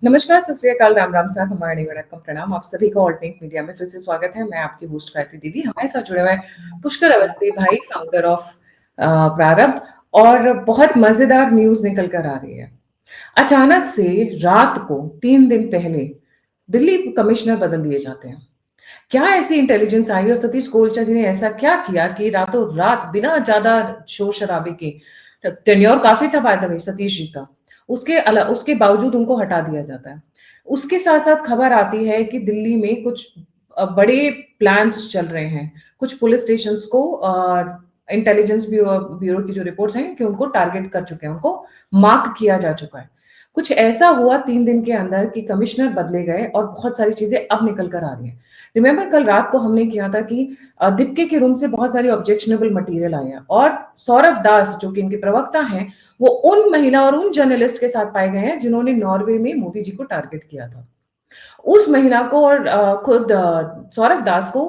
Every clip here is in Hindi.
नमस्कार, सत श्री अकाल, राम राम साहब, हमारे वणक्कम प्रणाम। आप सभी का ऑल्टरनेट मीडिया में फिर से स्वागत है। मैं आपकी होस्ट ख्याति दीदी। हमारे साथ जुड़े हुए हैं पुष्कर अवस्थी भाई, फाउंडर ऑफ प्रारब्ध। और बहुत मजेदार न्यूज निकल कर आ रही है। अचानक से रात को 3 दिन पहले दिल्ली कमिश्नर बदल दिए जाते हैं। क्या ऐसी इंटेलिजेंस आई और सतीश गोलचा जी ने ऐसा क्या किया कि रातों रात बिना ज्यादा शोर शराबे के, टेन्योर काफी था by the way Satish ji का, उसके बावजूद उनको हटा दिया जाता है। उसके साथ साथ खबर आती है कि दिल्ली में कुछ बड़े प्लान्स चल रहे हैं, कुछ पुलिस स्टेशंस को इंटेलिजेंस ब्यूरो की जो रिपोर्ट्स हैं कि उनको टारगेट कर चुके हैं, उनको मार्क किया जा चुका है। कुछ ऐसा हुआ 3 दिन के अंदर कि कमिश्नर बदले गए और बहुत सारी चीजें अब निकल कर आ रही हैं। रिमेंबर कल रात को हमने किया था कि दीप्के के रूम से बहुत सारी ऑब्जेक्शनेबल मटेरियल आई है और सौरभ दास जो कि इनके प्रवक्ता हैं, वो उन महिला और उन जर्नलिस्ट के साथ पाए गए हैं जिन्होंने नॉर्वे में मोदी जी को टारगेट किया था। उस महिला को और खुद सौरभ दास को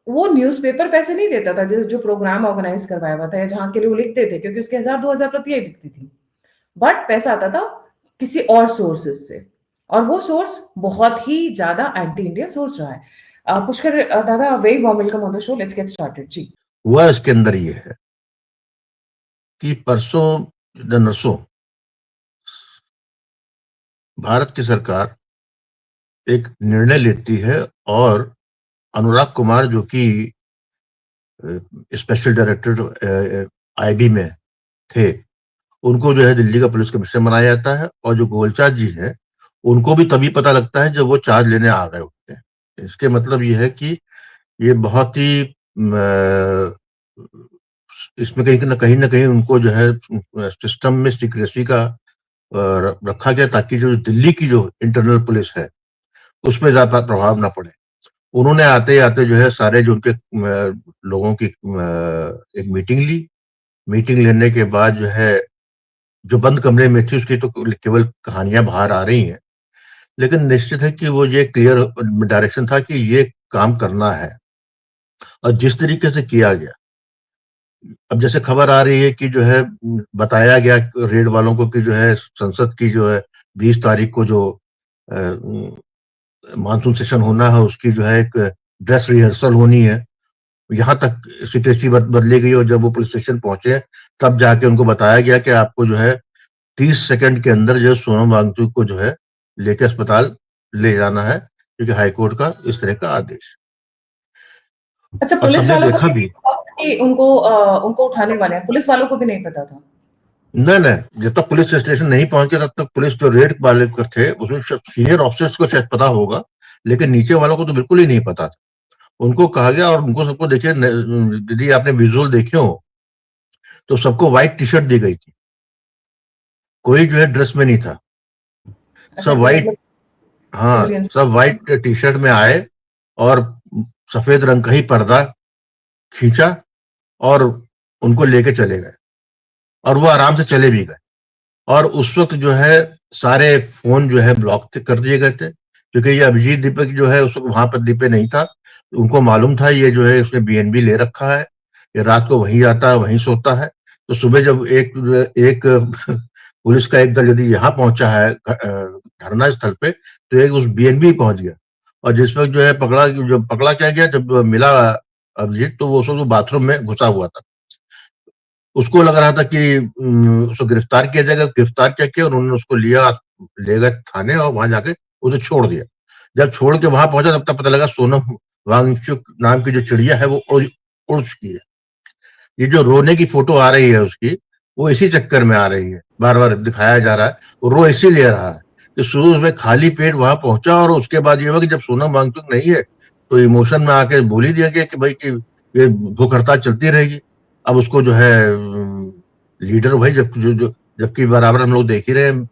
वो न्यूज़पेपर पैसे नहीं देता था जो प्रोग्राम ऑर्गेनाइज करवाया हुआ था या जहां के लिए वो लिखते थे, क्योंकि उसके 1000-2000 प्रतियां दिखती थी। बट पैसा आता था किसी और सोर्सेस से, और वो सोर्स बहुत ही ज्यादा एंटी इंडिया सोर्स रहा है। पुष्कर दादा, very warm welcome on the show. Let's get started जी। वह इसके अंदर ये है कि परसों नरसों भारत की सरकार एक निर्णय लेती है और अनुराग कुमार जो कि स्पेशल डायरेक्टर आईबी में थे, उनको जो है दिल्ली का पुलिस कमिश्नर बनाया जाता है। और जो गोलचा जी है उनको भी तभी पता लगता है जब वो चार्ज लेने आ गए होते हैं। इसके मतलब ये है कि ये बहुत ही इसमें कहीं ना कहीं उनको जो है सिस्टम में सीक्रेसी का रखा गया ताकि जो दिल्ली की जो इंटरनल पुलिस है उसमें ज्यादा प्रभाव ना पड़े। उन्होंने आते आते जो है सारे जो उनके लोगों की एक मीटिंग ली। मीटिंग लेने के बाद जो है जो बंद कमरे में थी उसकी तो केवल कहानियां बाहर आ रही हैं, लेकिन निश्चित है कि वो ये क्लियर डायरेक्शन था कि ये काम करना है। और जिस तरीके से किया गया, अब जैसे खबर आ रही है कि जो है बताया गया रेड वालों को कि जो है संसद की जो है 20 तारीख को जो मानसून सेशन होना है उसकी जो है एक ड्रेस रिहर्सल होनी है। यहाँ तक सीक्रेसी बदली गई और जब वो पुलिस स्टेशन पहुंचे तब जाके उनको बताया गया कि आपको जो है 30 सेकंड के अंदर जो है सोनम वांगचुक को जो है लेके अस्पताल ले जाना है, क्योंकि हाईकोर्ट का इस तरह का आदेश। अच्छा, और पुलिस सबने वालों को देखा भी भी कि उनको उठाने वाले हैं, पुलिस वालों को भी नहीं पता था। नहीं, जब तक पुलिस स्टेशन नहीं पहुंच गया तब तक पुलिस जो रेड वाले थे उसमें सीनियर ऑफिसर्स को शायद पता होगा, लेकिन नीचे वालों को तो बिल्कुल ही नहीं पता था। उनको कहा गया और उनको सबको देखिए, यदि आपने विजुअल देखे हो तो सबको व्हाइट टी शर्ट दी गई थी, कोई जो है ड्रेस में नहीं था। अच्छा, सब तो व्हाइट, मतलब हाँ सिविलियंस। सब व्हाइट टी शर्ट में आए और सफेद रंग का ही पर्दा खींचा और उनको लेके चले गए और वो आराम से चले भी गए। और उस वक्त जो है सारे फोन जो है ब्लॉक कर दिए गए थे, क्योंकि ये अभिजीत दीपक जो है उस वक्त वहां पर दीपे नहीं था। उनको मालूम था ये जो है उसने बीएनबी ले रखा है, ये रात को वहीं आता है वहीं सोता है। तो सुबह जब एक एक पुलिस का एक दल यदि यहाँ पहुंचा है धरना स्थल पे, तो एक उस बीएनबी पहुंच गया। और जिस वक्त जो है पकड़ा क्या गया, जब मिला अभिजीत तो वो उस वक्त बाथरूम में घुसा हुआ था। उसको लग रहा था कि उसको गिरफ्तार किया जाएगा, गिरफ्तार क्या किया, उन्होंने उसको ले गए थाने और वहां जाके उसे छोड़ दिया। जब छोड़ के वहां पहुंचा तब तक पता लगा सोनम वांगचुक नाम की जो चिड़िया है वो उड़ चुकी है। ये जो रोने की फोटो आ रही है उसकी, वो इसी चक्कर में आ रही है, बार बार दिखाया जा रहा है, वो रो इसी ले रहा है कि शुरू में खाली पेट वहां पहुंचा और उसके बाद ये हुआ कि जब सोनम वांगचुक नहीं है तो इमोशन में आके बोल ही दिया गया कि भाई कि ये भूख हड़ताल चलती रहेगी। अब उसको जो है लीडर भाई जबकि बराबर हम लोग देख ही रहे हैं,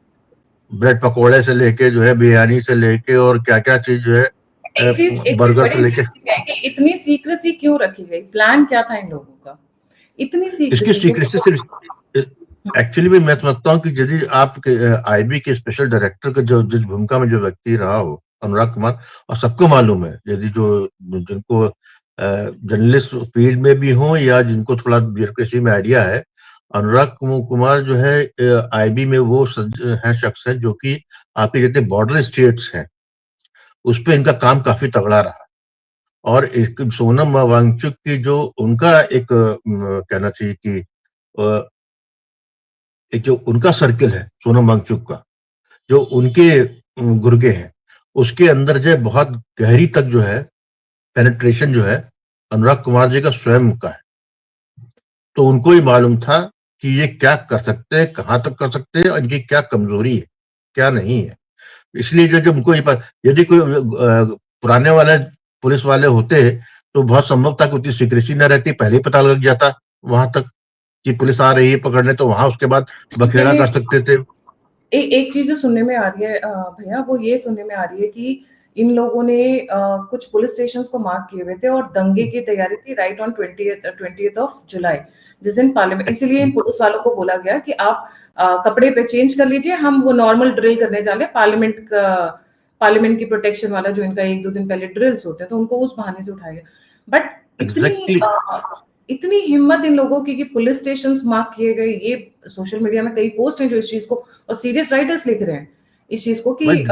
ब्रेड पकौड़े से लेके जो है बिरयानी से लेके और क्या क्या चीज जो है एक चीज बर्गर बड़ी से लेके। इंटरेस्टिंग है कि इतनी सीक्रेसी क्यों रखी गई? प्लान क्या था इन लोगों का? इतनी इसकी सीक्रेसी सीक्रेसी सिर्फ एक्चुअली भी मैं समझता हूँ कि यदि आप आईबी के स्पेशल डायरेक्टर का जो जिस भूमिका में जो व्यक्ति रहा हो अनुराग कुमार, और सबको मालूम है यदि जो जिनको जर्नलिस्ट फील्ड में भी हो या जिनको थोड़ा ब्यूरोक्रेसी में आइडिया है, अनुराग कुमार जो है आईबी में वो है शख्स है जो कि आपके जितने बॉर्डर स्टेट्स हैं उस पे इनका काम काफी तगड़ा रहा। और एक सोनम वांगचुक की जो उनका एक कहना चाहिए कि अ, एक जो उनका सर्किल है सोनम वांगचुक का, जो उनके गुर्गे हैं, उसके अंदर जो है बहुत गहरी तक जो है पेनिट्रेशन जो है अनुराग कुमार जी का स्वयं का है। तो उनको ही मालूम था कि ये क्या कर सकते हैं, कहाँ तक कर सकते हैं और इनकी क्या कमजोरी है, क्या नहीं है। इसलिए जो जब उनको ये यदि कोई पुराने वाले पुलिस वाले होते तो बहुत संभव था कि उतनी सीक्रेसी न रहती, पहले ही पता लग जाता वहां तक कि पुलिस आ रही है पकड़ने, तो वहां उसके बाद बखेड़ा कर सकते थे। एक चीज जो सुनने में आ रही है भैया, वो ये सुनने में आ रही है कि इन लोगों ने कुछ पुलिस स्टेशंस को मार्क किए हुए थे और दंगे की तैयारी थी right on 20th of July, जिस दिन पार्लियामेंट, इसीलिए इन पुलिस वालों को बोला गया कि आप कपड़े पे चेंज कर लीजिए, हम वो नॉर्मल ड्रिल करने जा रहे हैं पार्लियामेंट की प्रोटेक्शन वाला जो इनका 1-2 दिन पहले ड्रिल्स होते हैं, तो उनको उस बहाने से उठाया गया। बट एग्जैक्टली इतनी हिम्मत इन लोगों की कि पुलिस स्टेशंस मार्क किए गए, ये सोशल मीडिया में कई पोस्ट हैं जो इस चीज को, और सीरियस राइटर्स लिख रहे हैं इस चीज को कि भाई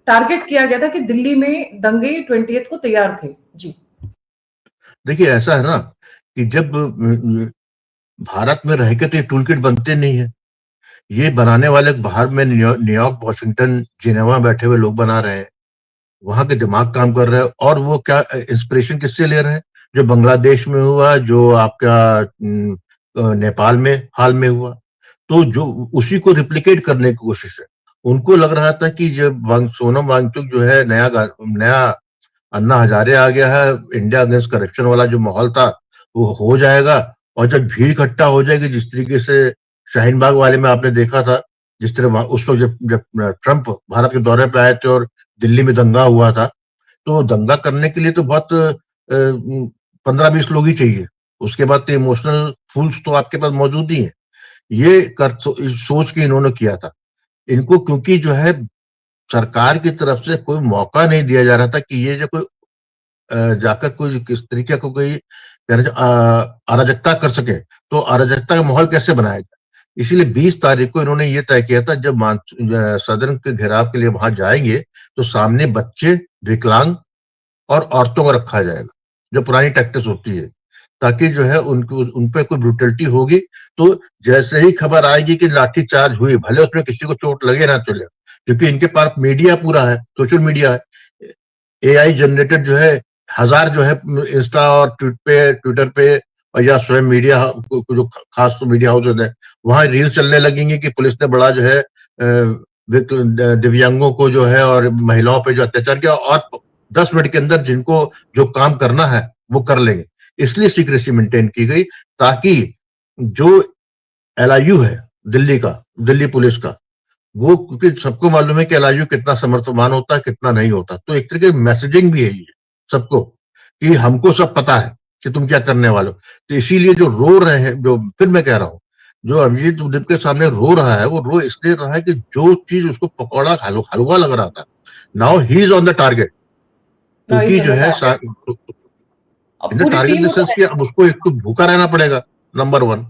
टारगेट किया गया था कि दिल्ली में दंगे 20th को तैयार थे। जी देखिए ऐसा है ना कि जब भारत में रह के तो ये टूल किट बनते नहीं है, ये बनाने वाले बाहर में न्यूयॉर्क, वॉशिंगटन, जिनेवा बैठे हुए लोग बना रहे हैं, वहां के दिमाग काम कर रहे हैं। और वो क्या इंस्पिरेशन किससे ले रहे हैं? जो बांग्लादेश में हुआ, जो आपका नेपाल में हाल में हुआ, तो जो उसी को रिप्लिकेट करने की कोशिश है। उनको लग रहा था कि जब सोनम वांगचुक जो है नया अन्ना हजारे आ गया है, इंडिया अगेंस्ट करप्शन वाला जो माहौल था वो हो जाएगा। और जब भीड़ इकट्ठा हो जाएगी, जिस तरीके से शाहीन बाग वाले में आपने देखा था, जिस तरह उस वक्त जब जब ट्रंप भारत के दौरे पे आए थे और दिल्ली में दंगा हुआ था, तो दंगा करने के लिए तो बहुत 15-20 लोग ही चाहिए। उसके बाद तो इमोशनल फूल्स तो आपके पास मौजूद ही है। ये सोच के इन्होंने किया था। इनको क्योंकि जो है सरकार की तरफ से कोई मौका नहीं दिया जा रहा था कि ये जो कोई जाकर कोई किस तरीके को कोई अराजकता कर सके, तो अराजकता का माहौल कैसे बनाया जाए। इसीलिए 20 तारीख को इन्होंने ये तय किया था, जब सदन के घेराव के लिए वहां जाएंगे तो सामने बच्चे, विकलांग और औरतों को रखा जाएगा, जो पुरानी टैक्टिस होती है, ताकि जो है उनको उन पे कोई ब्रुटलिटी होगी तो जैसे ही खबर आएगी कि लाठी चार्ज हुई, भले उसमें किसी को चोट लगे ना चले, क्योंकि इनके पास मीडिया पूरा है, सोशल मीडिया है, एआई जनरेटेड जो है, हजार जो है इंस्टा और ट्विटर पे और या स्वयं मीडिया जो खास तो मीडिया हाउस है, वहां रील चलने लगेंगे कि पुलिस ने बड़ा जो है दिव्यांगों को जो है और महिलाओं पे जो अत्याचार किया, और 10 मिनट के अंदर जिनको जो काम करना है वो कर लेंगे। इसलिए सीक्रेसी मेंटेन की गई, ताकि जो एलआईयू है दिल्ली का, दिल्ली पुलिस का, वो क्योंकि सबको मालूम है कि एलआईयू कितना समर्थवान होता है, कितना नहीं होता, तो एक तरीके मैसेजिंग भी है ये सबको कि हमको सब पता है कि तुम क्या करने वाले हो। तो इसीलिए जो रो रहे हैं, जो फिर मैं कह रहा हूँ, जो अभिजीत उदित के सामने रो रहा है, वो रो इसलिए रहा है कि जो चीज उसको पकौड़ा हलवा लग रहा था, now he is on the target. क्योंकि जो है in the target in the sense कि अब उसको एक तो भूखा रहना पड़ेगा, नंबर 1,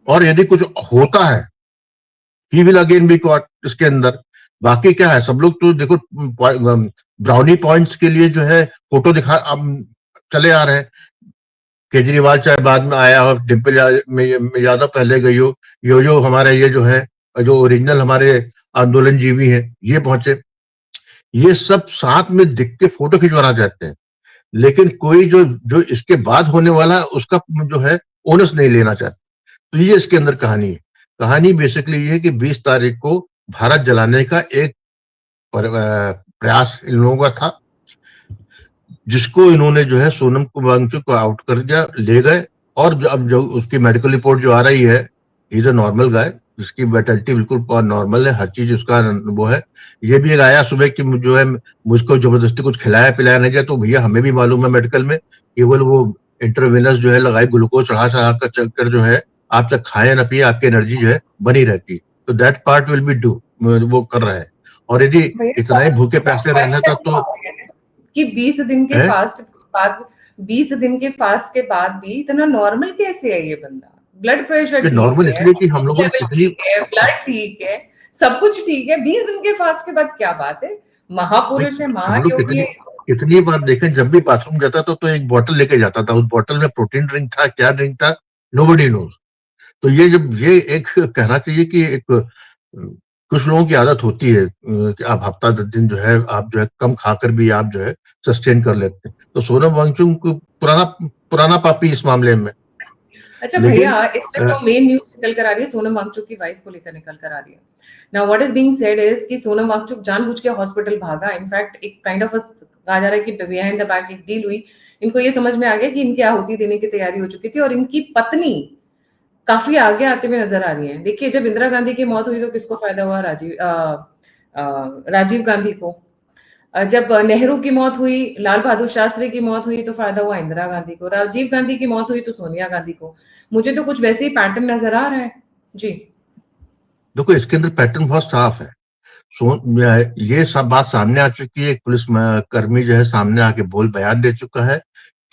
और यदि कुछ होता है he will again be caught इसके अंदर। बाकी क्या है, सब लोग तो देखो ब्राउनी पॉइंट्स के लिए जो है फोटो दिखा अब चले आ रहे हैं। केजरीवाल चाहे बाद में आया हो, डिम्पल यादव पहले गई हो, यो हमारे ये जो है, जो ओरिजिनल हमारे आंदोलन जीवी हैं, ये पहुंचे, ये सब साथ में दिख के फोटो खिंचवाना चाहते हैं। लेकिन कोई जो जो इसके बाद होने वाला है उसका जो है ओनस नहीं लेना चाहता। तो ये इसके अंदर कहानी है। कहानी बेसिकली ये है कि 20 तारीख को भारत जलाने का एक प्रयास इन लोगों का था, जिसको इन्होंने जो है सोनम वांगचुक को आउट कर दिया, ले गए। और अब जो उसकी मेडिकल रिपोर्ट जो आ रही है, इज अ नॉर्मल गाय, जिसकी वेटलिटी बिल्कुल नॉर्मल है, हर चीज उसका वो है। ये भी एक आया सुबह कि जो है मुझको जबरदस्ती कुछ खिलाया पिलाया नहीं जाए, तो भैया हमें भी मालूम है मेडिकल में केवल वो इंटरवेनस जो है लगाई, ग्लूकोज चढ़ा कर चक्कर जो है, आप तक खाए ना पिए, आपकी एनर्जी जो है बनी रहती है। तो that part will be do, वो कर रहे हैं। और यदि इतना ही भूखे प्यासे रहना था तो कि 20 दिन के है? फास्ट बाद 20 दिन के फास्ट के बाद भी इतना नॉर्मल कैसे है ये बंदा? ब्लड प्रेशर ठीक नॉर्मल है, इसलिए कि हम लोगों ने लेवल कितनी ठीक है, ब्लड ठीक है, सब कुछ ठीक है। 20 दिन के फास्ट के बाद क्या बात है? महापुरुष है, हम लोग महायोगी कितनी है। कितनी बार देखें, जब भी बाथरूम जाता था तो एक बोतल लेके जाता था, उस बोतल में प्रोटीन ड्रिंक था, क्या ड्रिंक था, नोबडी नोज। तो ये जब ये एक कहना चाहिए कि एक कुछ लोगों की आदत होती है कि आप हफ्ता 10 दिन जो है आप जो है कम खाकर भी आप जो है सस्टेन कर लेते हैं। तो सोनम वांगचुक पुराना पुराना पापी इस मामले में। अच्छा लेकिन भैया, इसमें तो मेन न्यूज निकल कर आ रही है, सोनम वांगचुक की वाइफ को लेकर निकल कर आ रही है। Now what is being said is कि सोनम वांगचुक जानबूझ के हॉस्पिटल भागा। इनफैक्ट एक काइंड ऑफ कहा जा रहा है कि बिहाइंड द बैक एक डील हुई। इनको ये समझ में आ गया कि इनकी आहुति देने की तैयारी हो चुकी थी और इनकी पत्नी काफी आगे आते हुए नजर आ रही है। देखिए, जब इंदिरा गांधी की मौत हुई तो किसको फायदा हुआ? राजीव गांधी को। जब नेहरू की मौत हुई, लाल बहादुर शास्त्री की मौत हुई तो फायदा हुआ इंदिरा गांधी को। राजीव गांधी की मौत हुई तो सोनिया गांधी को। मुझे तो कुछ वैसे ही पैटर्न नजर आ रहा है। जी। देखो इसके अंदर पैटर्न बहुत साफ है। ये सब बात सामने आ चुकी है। एक पुलिस कर्मी जो है सामने आके बयान दे चुका है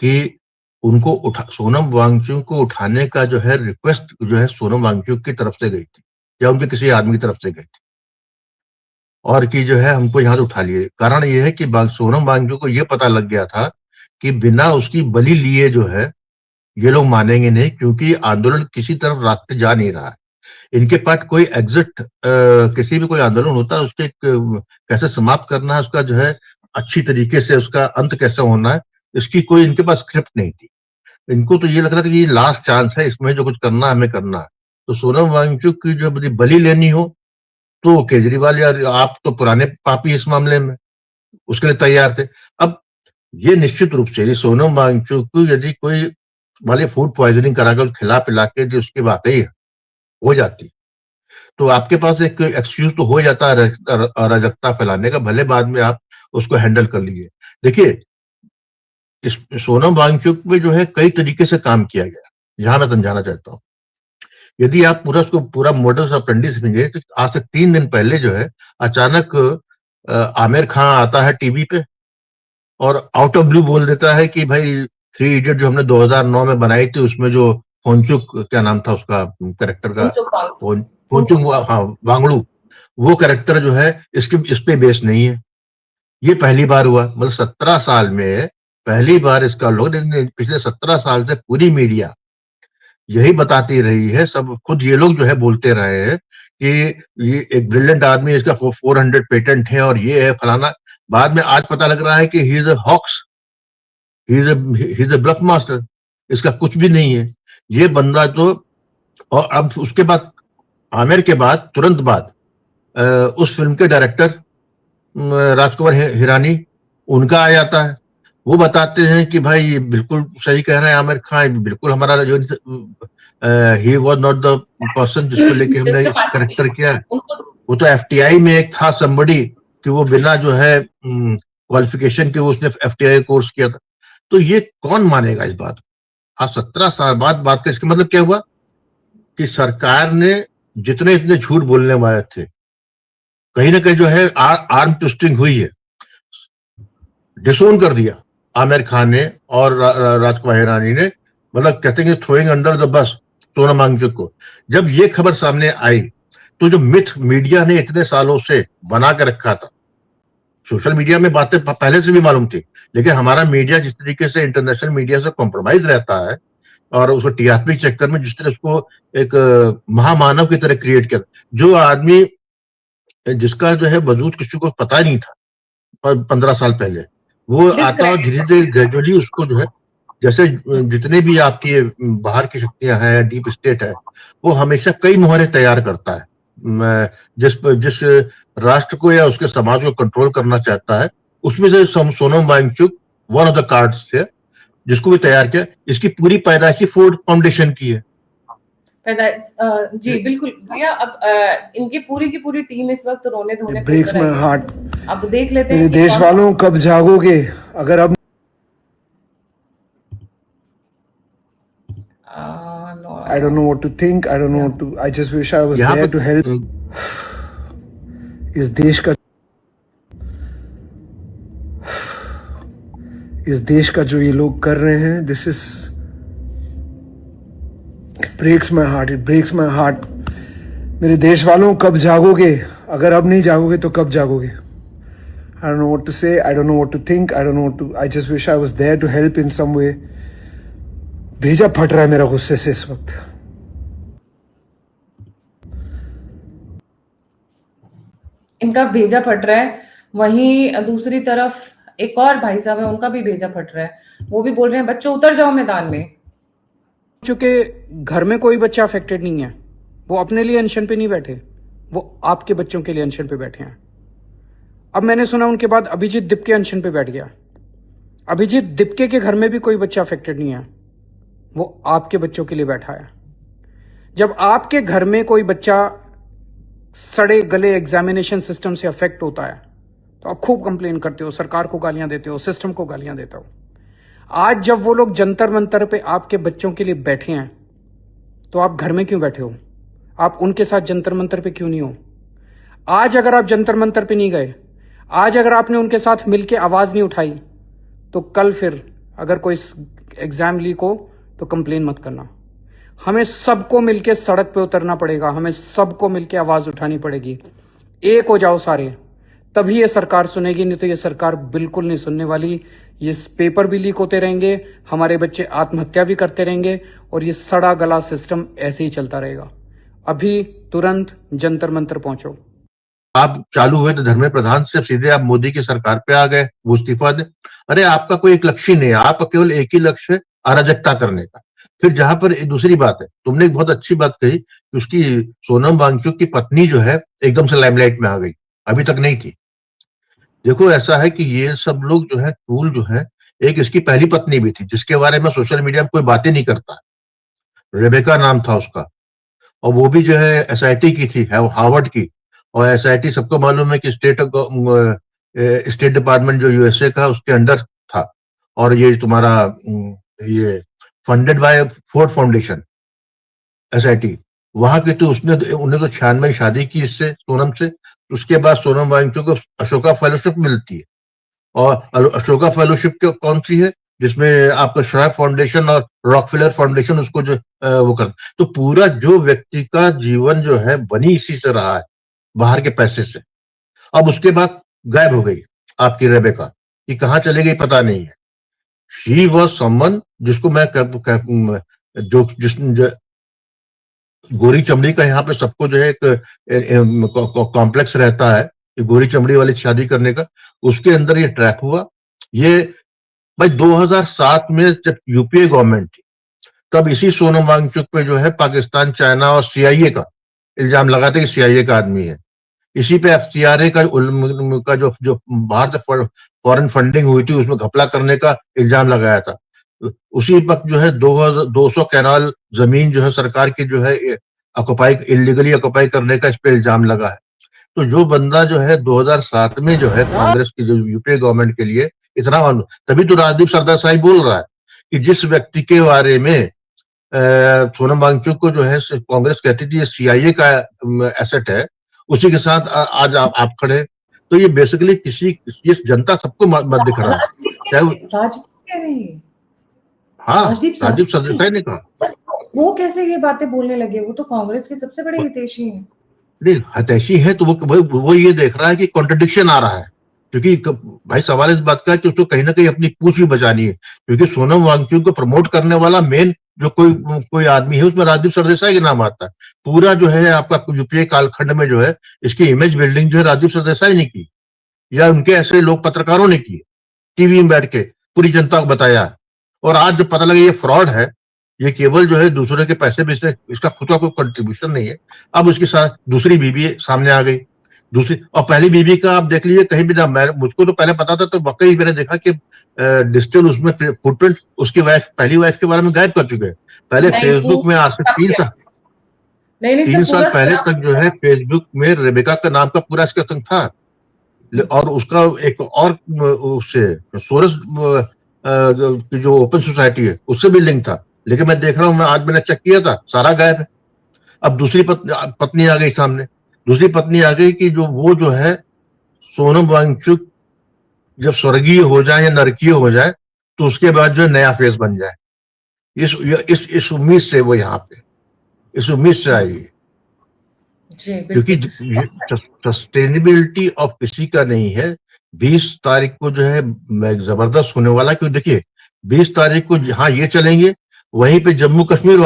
कि उनको सोनम वांगचुक को उठाने का जो है रिक्वेस्ट जो है सोनम वांगचुक की तरफ से गई थी या उनके किसी आदमी की तरफ से गई थी, और कि जो है हमको यहाँ से उठा लिए। कारण ये है कि सोनम वांगचुक को ये पता लग गया था कि बिना उसकी बलि लिए जो है ये लोग मानेंगे नहीं, क्योंकि आंदोलन किसी तरफ रास्ते जा नहीं रहा है। इनके पास कोई एग्जिट, किसी भी कोई आंदोलन होता है उसके कैसे समाप्त करना है, उसका जो है अच्छी तरीके से उसका अंत कैसे होना है, इसकी कोई इनके पास स्क्रिप्ट नहीं थी। इनको तो ये लग रहा था कि ये लास्ट चांस है, इसमें जो कुछ करना है हमें करना है। तो सोनम वांगचुक की जो बलि लेनी हो तो केजरीवाल या आप तो पुराने पापी इस मामले में, उसके लिए तैयार थे। अब ये निश्चित रूप से सोनम वांगचुक को यदि कोई वाले फूड पॉइजनिंग कराकर खिला पिला के जो उसकी वाकई हो जाती, तो आपके पास एक एक्सक्यूज तो हो जाता है अराजकता फैलाने का, भले बाद में आप उसको हैंडल कर लीजिए। देखिए इस सोनम वांगचुक पे जो है कई तरीके से काम किया गया, यहां मैं समझाना चाहता हूँ। यदि आप उसको पूरा मोडस ऑपरेंडी समझिए तो आज से 3 दिन पहले जो है अचानक आमिर खान आता है टीवी पे और आउट ऑफ ब्लू बोल देता है कि भाई थ्री इडियट जो हमने 2009 में बनाई थी उसमें जो फोनचुक, क्या नाम था उसका कैरेक्टर का, फोनचुक, हाँ वांगड़ू, वो कैरेक्टर जो है इस पे बेस नहीं है। ये पहली बार हुआ, मतलब 17 साल में पहली बार इसका लोग, पिछले 17 साल से पूरी मीडिया यही बताती रही है, सब खुद ये लोग जो है बोलते रहे हैं कि ये एक ब्रिलियंट आदमी, इसका 400 पेटेंट है और ये है फलाना। बाद में आज पता लग रहा है कि he is a hoax, he is a bluff master, इसका कुछ भी नहीं है ये बंदा तो। और अब उसके बाद आमिर के बाद तुरंत बाद उस फिल्म के डायरेक्टर राजकुमार हिरानी, उनका आ जाता है। वो बताते हैं कि भाई ये बिल्कुल सही कह रहे हैं आमिर खान, बिल्कुल हमारा जो he was not the person जिसको लेके हमने करेक्टर किया है, वो तो एफटीआई में एक था समबडी कि वो बिना जो है क्वालिफिकेशन के उसने एफटीआई कोर्स किया था। तो ये कौन मानेगा इस बात? आज 17 साल बाद बात का इसका मतलब क्या हुआ कि सरकार ने जितने इतने झूठ बोलने वाले थे, कहीं ना कहीं जो है आर्म ट्विस्टिंग हुई है, डिसोन कर दिया आमिर खान ने और राजकुमार हिरानी ने। मतलब कहते हैं throwing under the bus Sonam Wangchuck को। जब ये खबर सामने आई तो जो मिथ मीडिया ने इतने सालों से बना के रखा था, सोशल मीडिया में बातें पहले से भी मालूम थी, लेकिन हमारा मीडिया जिस तरीके से इंटरनेशनल मीडिया से कॉम्प्रोमाइज रहता है और उसको टीआरपी चक्कर में जिस तरह उसको एक महामानव की तरह क्रिएट किया, जो आदमी जिसका जो है वजूद किसी को पता नहीं था 15 साल पहले, वो आता और धीरे धीरे ग्रेजुअली उसको जो है, जैसे जितने भी आपकी बाहर की शक्तियां हैं, डीप स्टेट है, वो हमेशा कई मुहरे तैयार करता है। जिस राष्ट्र को या उसके समाज को कंट्रोल करना चाहता है, उसमें से Sonam Wangchuk one of the cards थे जिसको भी तैयार किया। इसकी पूरी पैदाइशी फोर्ड फाउंडेशन की है। जी बिल्कुल भैया। अब इनकी पूरी की पूरी टीम इस वक्त रोने धोने ब्रेक्स माय हार्ट। अब देख लेते हैं देश वालों कब जागोगे? अगर अब I don't know what to think. I don't know what to. I just wish I was there to help. इस देश का जो ये लोग कर रहे हैं, this is breaks my heart, it breaks my heart. मेरे देश वालों, कब जागोगे? अगर अब नहीं जागोगे तो कब जागोगे? I don't know what to say, I don't know what to think, I don't know what to, I just wish I was there to help in some way. भेजा फट रहा है मेरा गुस्से से इस वक्त। इनका भेजा फट रहा है, वहीं दूसरी तरफ एक और भाई साहब है, उनका भी भेजा फट रहा है। वो भी बोल रहे हैं बच्चों उतर जाओ मैदान में। चूंकि घर में कोई बच्चा अफेक्टेड नहीं है, वो अपने लिए अनशन पे नहीं बैठे, वो आपके बच्चों के लिए अनशन पे बैठे हैं। अब मैंने सुना उनके बाद अभिजीत दिपके अनशन पे बैठ गया। अभिजीत दिपके के घर में भी कोई बच्चा अफेक्टेड नहीं है, वो आपके बच्चों के लिए बैठा है। जब आपके घर में कोई बच्चा सड़े गले एग्जामिनेशन सिस्टम से अफेक्ट होता है तो आप खूब कंप्लेन करते हो, सरकार को गालियां देते हो, सिस्टम को गालियां देते हो। आज जब वो लोग जंतर मंतर पे आपके बच्चों के लिए बैठे हैं तो आप घर में क्यों बैठे हो? आप उनके साथ जंतर मंतर पे क्यों नहीं हो? आज अगर आप जंतर मंतर पे नहीं गए, आज अगर आपने उनके साथ मिलके आवाज नहीं उठाई, तो कल फिर अगर कोई एग्जाम लीक हो तो कंप्लेन मत करना। हमें सबको मिलके सड़क पे उतरना पड़ेगा, हमें सबको मिलके आवाज उठानी पड़ेगी। एक हो जाओ सारे, तभी ये सरकार सुनेगी, नहीं तो ये सरकार बिल्कुल नहीं सुनने वाली। ये पेपर भी लीक होते रहेंगे, हमारे बच्चे आत्महत्या भी करते रहेंगे और ये सड़ा गला सिस्टम ऐसे ही चलता रहेगा। अभी तुरंत जंतर मंतर पहुंचो। आप चालू हुए तो धर्मेंद्र प्रधान से सीधे आप मोदी की सरकार पे आ गए, वो इस्तीफा दे। अरे आपका कोई एक लक्ष्य नहीं है, आपका केवल एक ही लक्ष्य है, अराजकता करने का। फिर जहां पर दूसरी बात है, तुमने एक बहुत अच्छी बात कही कि उसकी सोनम वांगचुक की पत्नी जो है एकदम से लाइमलाइट में आ गई, अभी तक नहीं थी। देखो ऐसा है कि ये सब लोग जो है टूल जो है, एक इसकी पहली पत्नी भी थी जिसके बारे में सोशल मीडिया में कोई बातें नहीं करता, रेबेका नाम था उसका, और वो भी जो है एसआईटी की थी, हार्वर्ड की। और एसआईटी सबको मालूम है कि स्टेट डिपार्टमेंट जो यूएसए का उसके अंडर था। और ये तुम्हारा ये funded by Ford foundation SIT, वहां की। तो उसने 1996 में शादी की इससे, सोनम से। उसके बाद सोनम वांगचुक को अशोका फेलोशिप मिलती है। और अशोका फेलोशिप कौन सी है? जिसमें आपका शोएब फाउंडेशन और रॉकफेलर फाउंडेशन उसको जो वो करते। तो पूरा जो व्यक्ति का जीवन जो है बनी इसी से रहा है, बाहर के पैसे से। अब उसके बाद गायब हो गई आपकी रेबेका, कि कहाँ चले गई पता नहीं है। शी वॉज समवन जिसको मैं गोरी चमड़ी का यहाँ पे सबको जो है एक कॉम्प्लेक्स रहता है कि गोरी चमड़ी वाली शादी करने का, उसके अंदर ये ट्रैप हुआ। ये भाई 2007 में जब यूपीए गवर्नमेंट थी, तब इसी सोनम वांगचुक पे जो है पाकिस्तान, चाइना और सीआईए का इल्जाम लगाते कि सीआईए का आदमी है। इसी पे एफसीआरए का जो बाहर से फॉरेन फंडिंग हुई थी उसमें घपला करने का इल्जाम लगाया था। उसी वक्त जो है 200 कैनाल जमीन जो है सरकार की जो है इलीगली ऑक्युपाई करने का इस पे इल्जाम लगा है। तो जो बंदा जो है 2007 में जो है कांग्रेस की जो यूपीए गवर्नमेंट के लिए इतना, तभी तो राजदीप सरदार साहिब बोल रहा है कि जिस व्यक्ति के बारे में सोनम वांगचुक को जो है कांग्रेस कहती थी ये सीआईए का एसेट है, उसी के साथ आज आप खड़े। तो ये बेसिकली ये जनता सबको मत दिख रहा है। हाँ, राजदीप सरदेसाई ने कहा। वो कैसे ये बातें बोलने लगे? वो तो कांग्रेस के सबसे बड़े हितैषी हैं। नहीं, हितैषी है तो वो ये देख रहा है कि कॉन्ट्रडिक्शन आ रहा है। क्योंकि भाई सवाल इस बात का है कि उसको कहीं ना कहीं अपनी पूंछ भी बचानी है। क्योंकि सोनम वांगचुक को प्रमोट करने वाला मेन जो कोई आदमी है उसमें राजदीप सरदेसाई का नाम आता है। पूरा जो है आपका यूपीए कालखंड में जो है इसकी इमेज बिल्डिंग जो है राजदीप सरदेसाई ने की, या उनके ऐसे लोग पत्रकारों ने की, टीवी में बैठ के पूरी जनता को बताया। और आज जब पता लगा ये फ्रॉड है, ये केवल जो है दूसरे के पैसे बेचने, इसका खुद का कोई कंट्रीब्यूशन नहीं है। अब उसके साथ दूसरी बीबी सामने आ गई, दूसरी। और पहली बीबी का आप देख लीजिए कहीं भी ना, मुझको तो पहले पता था, तो वाकई मैंने देखा कि डिजिटल उसमें फुटप्रिंट उसकी वाइफ, पहली वाइफ के बारे में गायब कर चुके हैं। पहले फेसबुक में आज से 3 साल पहले तक जो है फेसबुक में रेबेका का नाम का पूरा इसका संग था। और उसका एक और उससे सोरस जो ओपन सोसाइटी है उससे भी लिंक था। लेकिन मैं देख रहा हूं, आज मैंने चेक किया था, सारा गायब है। अब दूसरी पत्नी आ गई सामने। दूसरी पत्नी आ गई कि जो है सोनम वांगचुक जब स्वर्गीय हो जाए या नरकीय हो जाए तो उसके बाद जो नया फेस बन जाए, इस उम्मीद से वो यहाँ पे। इस उम्मीद से आई है, जी क्योंकि बिल्कुल। सस्टेनेबिलिटी ऑफ किसी का नहीं है। 20 तारीख को जो है जबरदस्त होने वाला, क्योंकि देखिए 20 तारीख को हाँ ये चलेंगे, वहीं पे जम्मू कश्मीर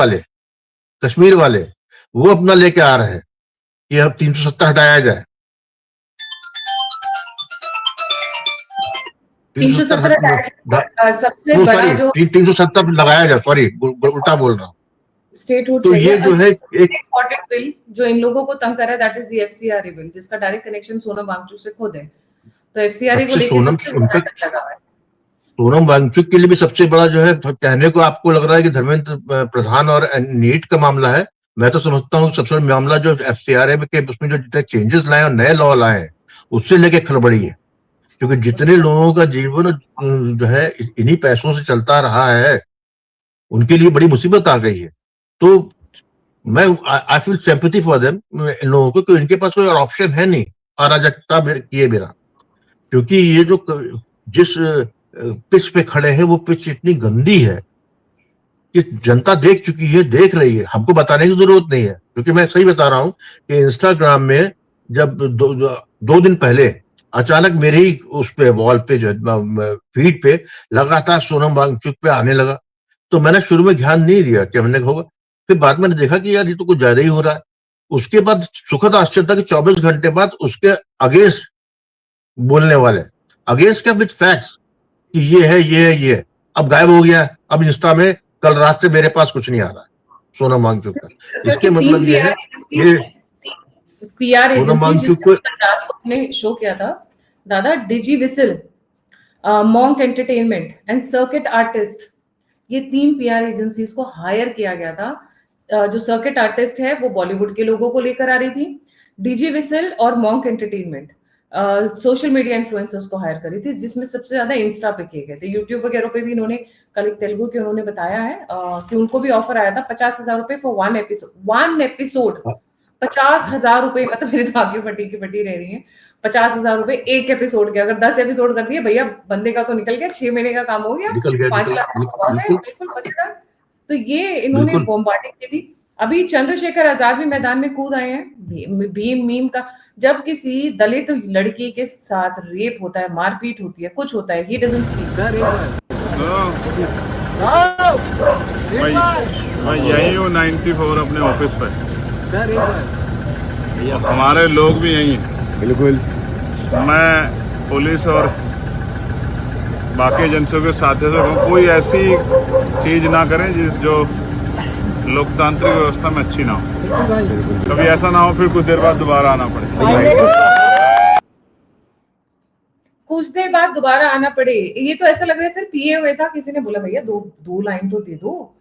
वाले वो अपना लेके आ रहे हैं कि अब 370 हटाया जाए। 370 सबसे बड़ा सॉरी, जो 370 लगाया जाए, सॉरी उल्टा बोल रहा हूँ। स्टेट रूट तो चाहिए। ये जो है एक इम्पोर्टेंट बिल जो इन लोगों को तंग कर रहा है, that is the FCRA bill, जिसका डायरेक्ट कनेक्शन सोनम वांगचुक से खुद है। तो एफसीआरए को सबसे लेके सबसे बड़ा डर लगा हुआ है। सोनम वांगचुक के लिए भी सबसे बड़ा जो है, कहने को आपको लग रहा है कि धर्मेंद्र प्रधान और नीट का मामला है। मैं तो समझता हूँ सबसे बड़ा मामला जो एफसीआरए के उसमें जो जितने चेंजेस लाए और नए लॉ लाए हैं, उससे लेके खलबड़ी है। क्योंकि जितने लोगों का जीवन जो है इन्हीं पैसों से चलता रहा है, उनके लिए बड़ी मुसीबत आ गई है। तो मैं I feel sympathy for them, इन लोगों को, इनके पास कोई और ऑप्शन है नहीं अराजकता किए बिना। क्योंकि ये जो जिस पिच पे खड़े हैं, वो पिच इतनी गंदी है कि जनता देख चुकी है, देख रही है, हमको बताने की जरूरत नहीं है। क्योंकि मैं सही बता रहा हूं कि इंस्टाग्राम में जब दो दिन पहले अचानक मेरे ही उस पे वॉल पे जो फीड पे लगातार सोनम वांगचुक पे आने लगा, तो मैंने शुरू में ध्यान नहीं दिया कि हमने होगा। फिर बाद में देखा कि यार ये तो कुछ ज्यादा ही हो रहा है। उसके बाद सुखद आश्चर्य था कि 24 घंटे बाद उसके अगेंस्ट बोलने वाले, अगेंस्ट क्या, विद फैक्ट्स, कि ये है ये है ये है, अब गायब हो गया। अब इंस्टा में कल रात से मेरे पास कुछ नहीं आ रहा है सोनम वांगचुक का। इसके मतलब ये है ये पीआर सोनम एजेंसी वांगचुक जिसको रात को हमने शो किया था दादा, डिजी विसल, Monk Entertainment and circuit artist, ये 3 पीआर एजेंसीज को हायर किया गया था। जो सर्किट आर्टिस्ट है वो बॉलीवुड के लोगों को लेकर आ रही थी, डीजी विसल और monk entertainment social media influencers को हायर करी थी, जिसमें सबसे ज्यादा इंस्टा पे किए गए थे। यूट्यूब वगैरह पे भी इन्होंने, कल एक तेलुगु के उन्होंने बताया है कि उनको भी ऑफर आया था 50,000 रुपए फॉर वन एपिसोड 50,000 रुपए, मतलब मेरी तो आगे फटी की फटी रह रही है। 50,000 रुपए एक एपिसोड के, अगर 10 एपिसोड कर दिए भैया, बंदे का तो निकल गया, 6 महीने का काम हो गया, निकल गया, 5 लाख बहुत है, बिल्कुल मजेदार। तो ये इन्होंने बिल्कुल बॉम्बार्डिंग की थी। अभी चंद्रशेखर आजाद भी मैदान में कूद आए हैं भीम मीम का। जब किसी दलित लड़की के साथ रेप होता है, मारपीट होती है, कुछ होता है, ही डजंट स्पीक। मैं यही हूँ 94 अपने ऑफिस पे, हमारे लोग भी यही हैं। बिल्कुल। मैं पुलिस और बाकी एजेंसियों के साथियों से कहूँ, कोई ऐसी चीज ना करें जो लोकतांत्रिक व्यवस्था में अच्छी ना हो। कभी ऐसा ना हो फिर कुछ देर बाद दोबारा आना पड़े। कुछ देर बाद दोबारा आना पड़े, ये तो ऐसा लग रहा है सर पिए हुए था, किसी ने बोला भैया दो लाइन तो दे दो,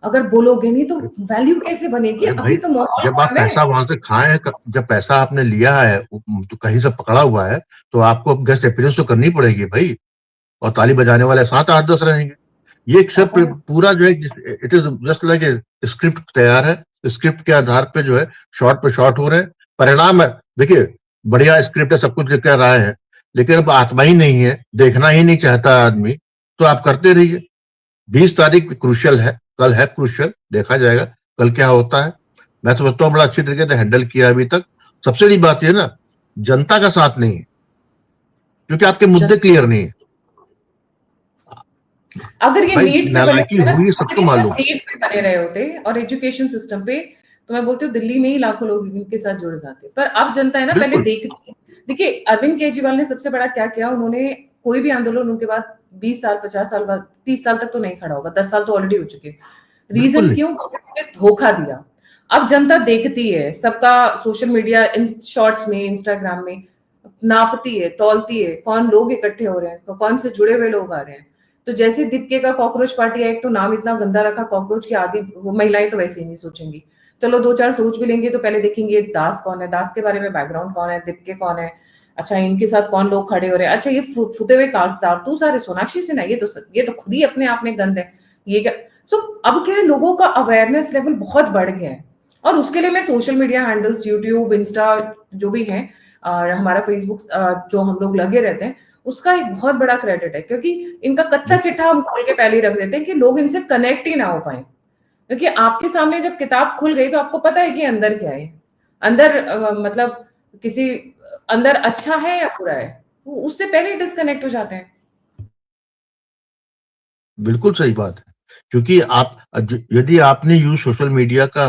अगर बोलोगे नहीं तो वैल्यू कैसे बनेगी। अभी तो जब आप पैसा वहां से खाए हैं, जब पैसा आपने लिया है तो कहीं से पकड़ा हुआ है, तो आपको गेस्ट अपीयरेंस तो करनी पड़ेगी भाई, और ताली बजाने वाले 7 8 10 रहेंगे। ये सब पूरा जो है, it is just like script तैयार है, स्क्रिप्ट के आधार पे जो है शॉर्ट पे शॉर्ट हो रहे हैं। परिणाम है, देखिए बढ़िया स्क्रिप्ट है, सब कुछ लिख कर रहा है, लेकिन अब आत्मा ही नहीं है, देखना ही नहीं चाहता आदमी, तो आप करते रहिए। 20 तारीख क्रूशियल है, कल है क्रूशियल, देखा जाएगा कल क्या होता है। मैं समझता हूँ बड़ा अच्छी तरीके से हैंडल किया अभी तक। सबसे बड़ी बात यह ना, जनता का साथ नहीं है, क्योंकि आपके मुद्दे क्लियर नहीं है। अगर ये नीट पे सबको मालूम, नीट पे बने रहे होते और एजुकेशन सिस्टम पे, तो मैं बोलती हूँ दिल्ली में ही लाखों लोग इनके साथ जुड़ जाते। पर अब जनता है ना, पहले देखती है। देखिए अरविंद केजरीवाल ने सबसे बड़ा क्या किया, उन्होंने कोई भी आंदोलन उनके बाद 20 साल 50 साल बाद 30 साल तक तो नहीं खड़ा होगा, 10 साल तो ऑलरेडी हो चुके। रीजन क्यों? उन्होंने धोखा दिया। अब जनता देखती है, सबका सोशल मीडिया शॉर्ट्स में, इंस्टाग्राम में नापती है, तौलती है, कौन लोग इकट्ठे हो रहे हैं, कौन से जुड़े हुए लोग आ रहे हैं। तो जैसे दीपिका का कॉकरोच पार्टी है, एक तो नाम इतना गंदा रखा कॉकरोच की, आदि महिलाएं तो वैसे ही नहीं सोचेंगी। चलो 2-4 सोच भी लेंगे तो पहले देखेंगे दास कौन है, दास के बारे में बैकग्राउंड कौन है, दीपिका कौन है, अच्छा इनके साथ कौन लोग खड़े हो रहे हैं, अच्छा ये फुते हुए कारतूस सारे सोनाक्षी सिन्हा, ये तो खुद ही अपने आप में गंद है, ये क्या। सो अब क्या है, लोगों का अवेयरनेस लेवल बहुत बढ़ गया है, और उसके लिए मैं social media handles, YouTube, Insta जो भी है, हमारा फेसबुक जो हम लोग लगे रहते हैं, उसका एक बहुत बड़ा क्रेडिट है, क्योंकि इनका कच्चा चिट्ठा हम खोल के पहले ही रख देते हैं कि लोग इनसे कनेक्ट ही ना हो पाए। क्योंकि आपके सामने जब किताब खुल गई तो आपको पता है कि अंदर क्या है, अंदर मतलब किसी अंदर अच्छा है या बुरा है, वो उससे पहले डिस्कनेक्ट हो जाते हैं। बिल्कुल सही बात है, क्योंकि आप यदि आपने यूज सोशल मीडिया का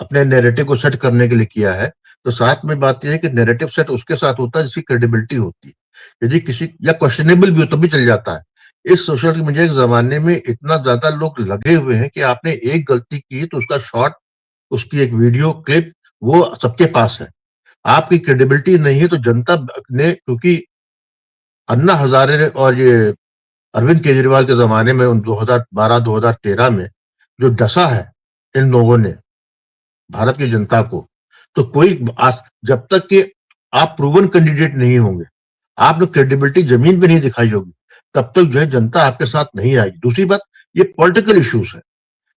अपने नैरेटिव को सेट करने के लिए किया है, तो साथ में बात यह है कि नैरेटिव सेट उसके साथ होता है जिसकी क्रेडिबिलिटी होती है। यदि किसी या क्वेश्चनेबल भी हो तब भी चल जाता है। इस सोशल मीडिया के जमाने में इतना ज्यादा लोग लगे हुए हैं कि आपने एक गलती की तो उसका शॉर्ट, उसकी एक वीडियो क्लिप वो सबके पास है। आपकी क्रेडिबिलिटी नहीं है तो जनता ने, क्योंकि अन्ना हजारे और ये अरविंद केजरीवाल के जमाने में 2012-2013 में जो डसा है इन लोगों ने भारत की जनता को, तो जब तक कि आप प्रूवन कैंडिडेट नहीं होंगे, आपने क्रेडिबिलिटी जमीन पे नहीं दिखाई होगी, तब तक जो है जनता आपके साथ नहीं आएगी। दूसरी बात, ये पॉलिटिकल इश्यूज है।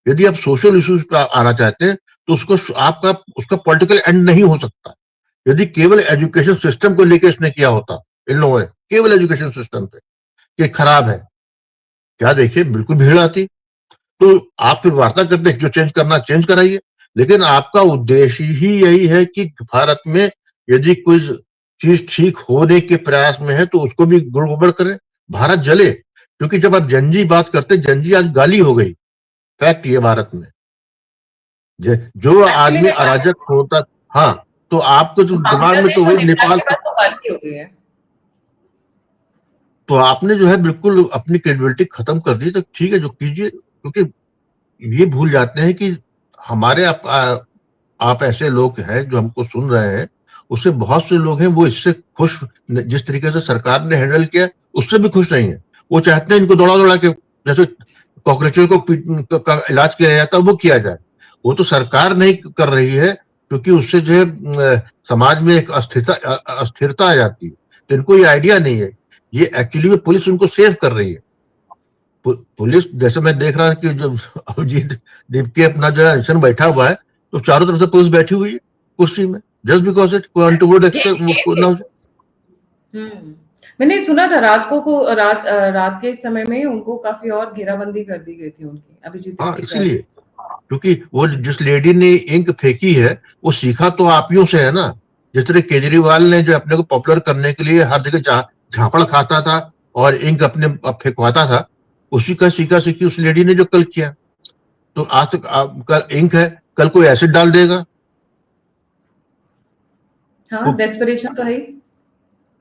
यदि आप सोशल इश्यूज पे आना चाहते हैं तो उसका पॉलिटिकल एंड नहीं हो सकता। यदि केवल एजुकेशन सिस्टम को लेकर इसने किया होता, इन लोगों ने केवल एजुकेशन सिस्टम पे कि खराब है, क्या देखिए बिल्कुल भीड़ आती, तो आप फिर वार्ता करते जो चेंज करना चेंज कराइए। लेकिन आपका उद्देश्य ही यही है कि भारत में यदि कोई चीज ठीक होने के प्रयास में है तो उसको भी गुड़ करें, भारत जले। क्योंकि जब आप जनजी बात करते, जनजी आज गाली हो गई, फैक्ट ये भारत में जो एक्चुअली आदमी में अराजक होता, हाँ, तो आपको जो दिमाग में तो बांग्लादेश और वही नेपाल नेपाल, के बाद तो बाकी हो गई है। तो आपने जो है बिल्कुल अपनी क्रेडिबिलिटी खत्म कर दी। तो ठीक है, जो कीजिए, क्योंकि ये भूल जाते हैं कि हमारे आप ऐसे लोग हैं जो हमको सुन रहे हैं, उससे बहुत से लोग हैं वो इससे खुश, जिस तरीके से सरकार ने हैंडल किया उससे भी खुश नहीं है। वो चाहते हैं इनको दौड़ा दौड़ा के, जैसे कॉकरोचों का इलाज किया जाता है वो किया जाए। वो तो सरकार नहीं कर रही है, क्योंकि उससे जो है समाज में एक अस्थिरता आ जाती है। तो इनको ये आइडिया नहीं है, ये एक्चुअली में पुलिस उनको सेव कर रही है। पुलिस, जैसे मैं देख रहा हूं कि जब अभिजीत दीपके अपना जो है अनशन बैठा हुआ है, तो चारों तरफ से पुलिस बैठी हुई है कुर्सी में, जस्ट बिकॉज इट कोई अनटूवर्ड एक्शन। हम्म, मैंने सुना था रात के समय में उनको काफी और घेराबंदी कर दी गई थी उनकी, अभिजीत हाँ, की वजह इसीलिए, से। क्योंकि वो जिस लेडी ने इंक फेंकी है वो सीखा तो आप ही से है ना। जिस तरह केजरीवाल ने जो अपने को पॉपुलर करने के लिए हर जगह झापड़ खाता था और इंक अपने फेंकवाता था, उसी का सीखा सीखी उस लेडी ने जो कल किया। तो आज तक कल इंक है, कल कोई एसिड डाल देगा। हाँ, डेस्परेशन तो है ही।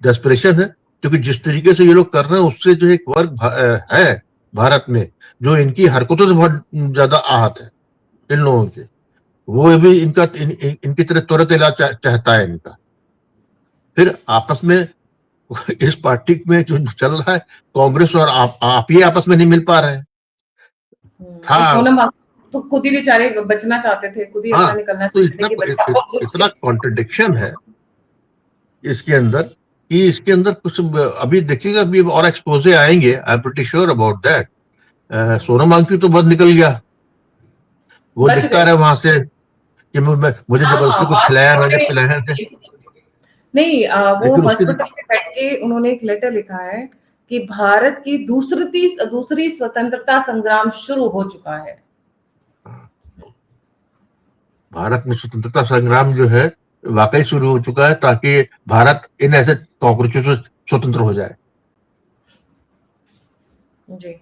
डेस्परेशन है, क्योंकि जिस तरीके से ये लोग कर रहे हैं उससे जो एक वर्ग है भारत में जो इनकी हरकतों से बहुत ज्यादा आहत है, इन लोगों के, वो भी इनकी तरह तुरंत इलाज चाहता है इनका। फिर आपस में इस पार्टी में जो चल रहा है, कांग्रेस और आप ही आपस में नहीं मिल पा रहे हैं। और था, सोनम तो खुद ही बेचारे बचना चाहते थे, खुद ही हाँ, अपना निकलना तो चाहते थे कि बचाओ इतना मुझे। कॉन्ट्रडिक्शन है इसके अंदर, कि इसके अंदर कुछ अभी देखिएगा, अभी और एक्सपोजे आएंगे, I am pretty sure about that. Sonam Wangchuk तो बहुत निकल गया, वो बच लिखता गए। रहा वहां से कि मुझे जबरदस्ती कुछ खिलाया ना, जब पिलाया था। नहीं, वो लेकिन उसकी हॉस्पिटल में बैठ के उन्होंने एक लेटर लिखा है कि भारत की दूसरी स्वतंत्रता संग्राम शुरू हो चुका है। भारत में स्वतंत्रता संग्राम जो है वाकई शुरू हो चुका है, ताकि भारत इन ऐसे कॉकरोचों से स्वतंत्र हो जाए। जी,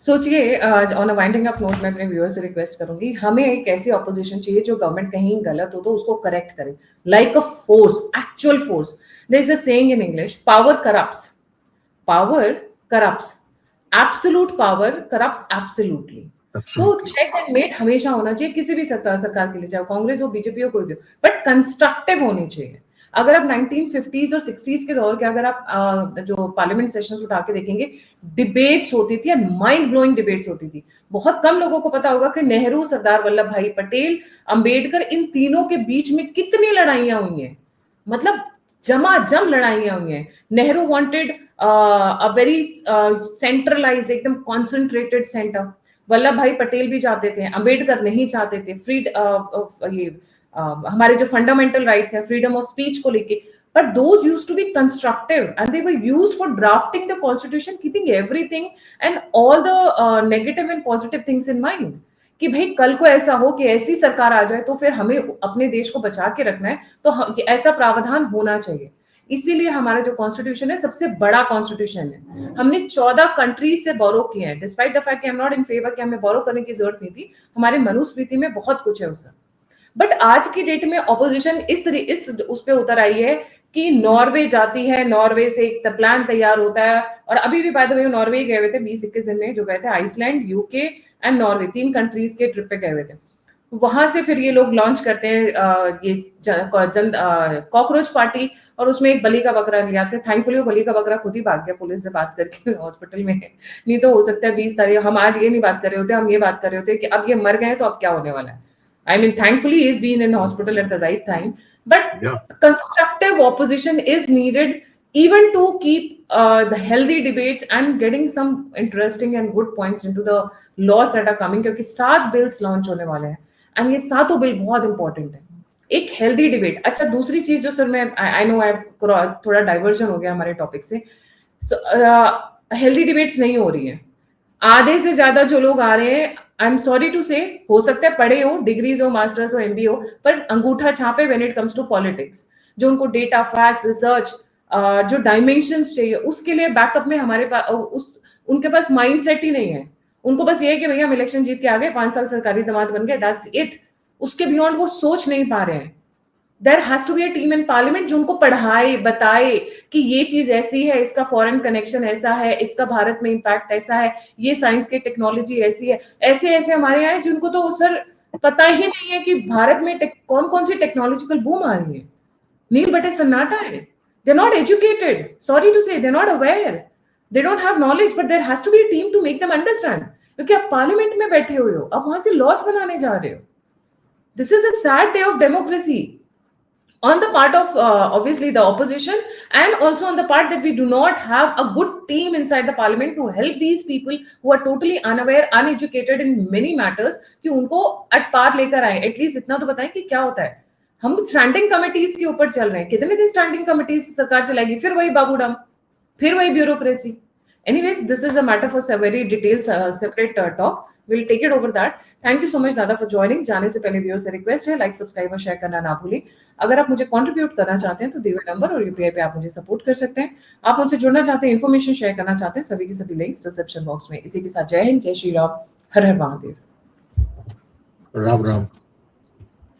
सोचिए, आज on a winding up note मैं अपने व्यूअर्स से रिक्वेस्ट करूंगी, हमें एक ऐसी ऑपोजिशन चाहिए जो गवर्नमेंट कहीं गलत हो तो उसको करेक्ट करे, like a force, actual force. There is a saying in English, power corrupts, absolute power corrupts absolutely. तो चेक एंड मेट हमेशा होना चाहिए किसी भी सरकार के लिए, चाहे कांग्रेस हो, बीजेपी हो, कोई भी हो, बट कंस्ट्रक्टिव होनी चाहिए। अगर आप 1950s और 60s के दौर के अगर आप जो पार्लियामेंट सेशंस उठा के देखेंगे, डिबेट्स होती थी, माइंड ब्लोइंग डिबेट्स होती थी। बहुत कम लोगों को पता होगा कि नेहरू, सरदार वल्लभ भाई पटेल, अंबेडकर, इन तीनों के बीच में कितनी लड़ाइयां हुई हैं, मतलब जमाजम लड़ाइयां हुई हैं। Nehru wanted a very centralised, एकदम कॉन्सेंट्रेटेड सेंटर। वल्लभ भाई पटेल भी चाहते थे, अंबेडकर नहीं चाहते थे। हमारे जो फंडामेंटल राइट्स हैं, फ्रीडम ऑफ स्पीच को लेके but those used to be constructive and they were used for drafting the constitution, keeping everything and all the negative and positive things in mind कि भाई कल को ऐसा हो कि ऐसी सरकार आ जाए तो फिर हमें अपने देश को बचा के रखना है, तो ऐसा प्रावधान होना चाहिए। इसीलिए हमारा जो कॉन्स्टिट्यूशन है सबसे बड़ा कॉन्स्टिट्यूशन है। हमने 14 कंट्रीज से बोरो किए हैं, डिस्पाइट द फैक्ट कि I am not in favour कि हमें बोरो करने की जरूरत नहीं थी, हमारे मनुस्मृति में बहुत कुछ है उसका। बट आज की डेट में ऑपोजिशन इस उस पे उतर आई है कि नॉर्वे जाती है, नॉर्वे से एक प्लान तैयार होता है, और अभी भी बाय द वे नॉर्वे गए हुए थे 20-21 दिन में, जो गए थे Iceland, UK and Norway, 3 countries के ट्रिप पे गए हुए थे। वहां से फिर ये लोग लॉन्च करते हैं ये कॉकरोच पार्टी, और उसमें एक बलि का बकरा ले आते हैं। थैंकफुली वो बलि का बकरा खुद ही भाग गया पुलिस से बात करके हॉस्पिटल में, नहीं तो हो सकता है 20 तारीख हम आज ये नहीं बात कर रहे होते, हम ये बात कर रहे होते कि अब ये मर गए तो अब क्या होने वाला है। I mean, thankfully, he's been in hospital at the right time. But constructive opposition is needed even to keep the healthy debates and getting some interesting and good points into the laws that are coming. क्योंकि 7 bills launch होने वाले हैं, and ये 7 बिल बहुत important है। एक healthy debate। अच्छा, दूसरी चीज जो सर मैं I know I've थोड़ा diversion हो गया हमारे टॉपिक से। So healthy debates नहीं हो रही है। आधे से ज्यादा जो लोग आ रहे हैं, आई एम सॉरी टू से, हो सकता है पढ़े हो, डिग्रीज हो, मास्टर्स हो, एमबी हो, पर अंगूठा छापे when it comes to politics. जो उनको डेटा, फैक्ट्स, रिसर्च, जो डायमेंशंस चाहिए, उसके लिए बैकअप में हमारे पास उनके पास माइंडसेट ही नहीं है। उनको बस ये है कि भैया हम इलेक्शन जीत के आ गए, 5 साल सरकारी दामाद बन गए, दैट्स इट। उसके बियॉन्ड वो सोच नहीं पा रहे हैं। There has to be a team in parliament जो उनको पढ़ाए, बताए कि ये चीज ऐसी है, इसका फॉरेन कनेक्शन ऐसा है, इसका भारत में इम्पैक्ट ऐसा है, ये साइंस की टेक्नोलॉजी ऐसी है। ऐसे हमारे यहाँ जिनको तो सर पता ही नहीं है कि भारत में कौन कौन सी टेक्नोलॉजिकल बूम आ रही है। नील बटे सन्नाटा है। They're not educated. Sorry to say, they're not aware. They don't have knowledge, but there has to be a team to make them understand. क्योंकि आप पार्लियामेंट में बैठे हुए हो, आप वहां से लॉस बनाने जा रहे हो। This is a sad day of democracy. On the part of obviously the opposition, and also on the part that we do not have a good team inside the parliament to help these people who are totally unaware, uneducated in many matters, कि उनको at par लेकर आए। At least इतना तो बताएं कि क्या होता है। हम स्टैंडिंग कमिटीज के ऊपर चल रहे हैं, कितने दिन स्टैंडिंग कमिटीज सरकार चलाएगी, फिर वही बाबू डम, फिर वही bureaucracy. Anyways, this is a matter for a very detailed separate talk. We'll take it over that. Thank you so much दादा for joining. जाने से पहले व्यूअर्स से रिक्वेस्ट है, लाइक, सब्सक्राइब और शेयर करना ना भूलें। अगर आप मुझे कंट्रीब्यूट करना चाहते हैं तो दिए हुए नंबर और यूपीआई पे आप मुझे सपोर्ट कर सकते हैं। आप मुझसे जुड़ना चाहते हैं, इन्फॉर्मेशन शेयर करना चाहते हैं, सभी की सभी लिंक्स डिस्क्रिप्शन बॉक्स में। इसी के साथ जय हिंद, जय श्री राम, हर हर महादेव, राम राम।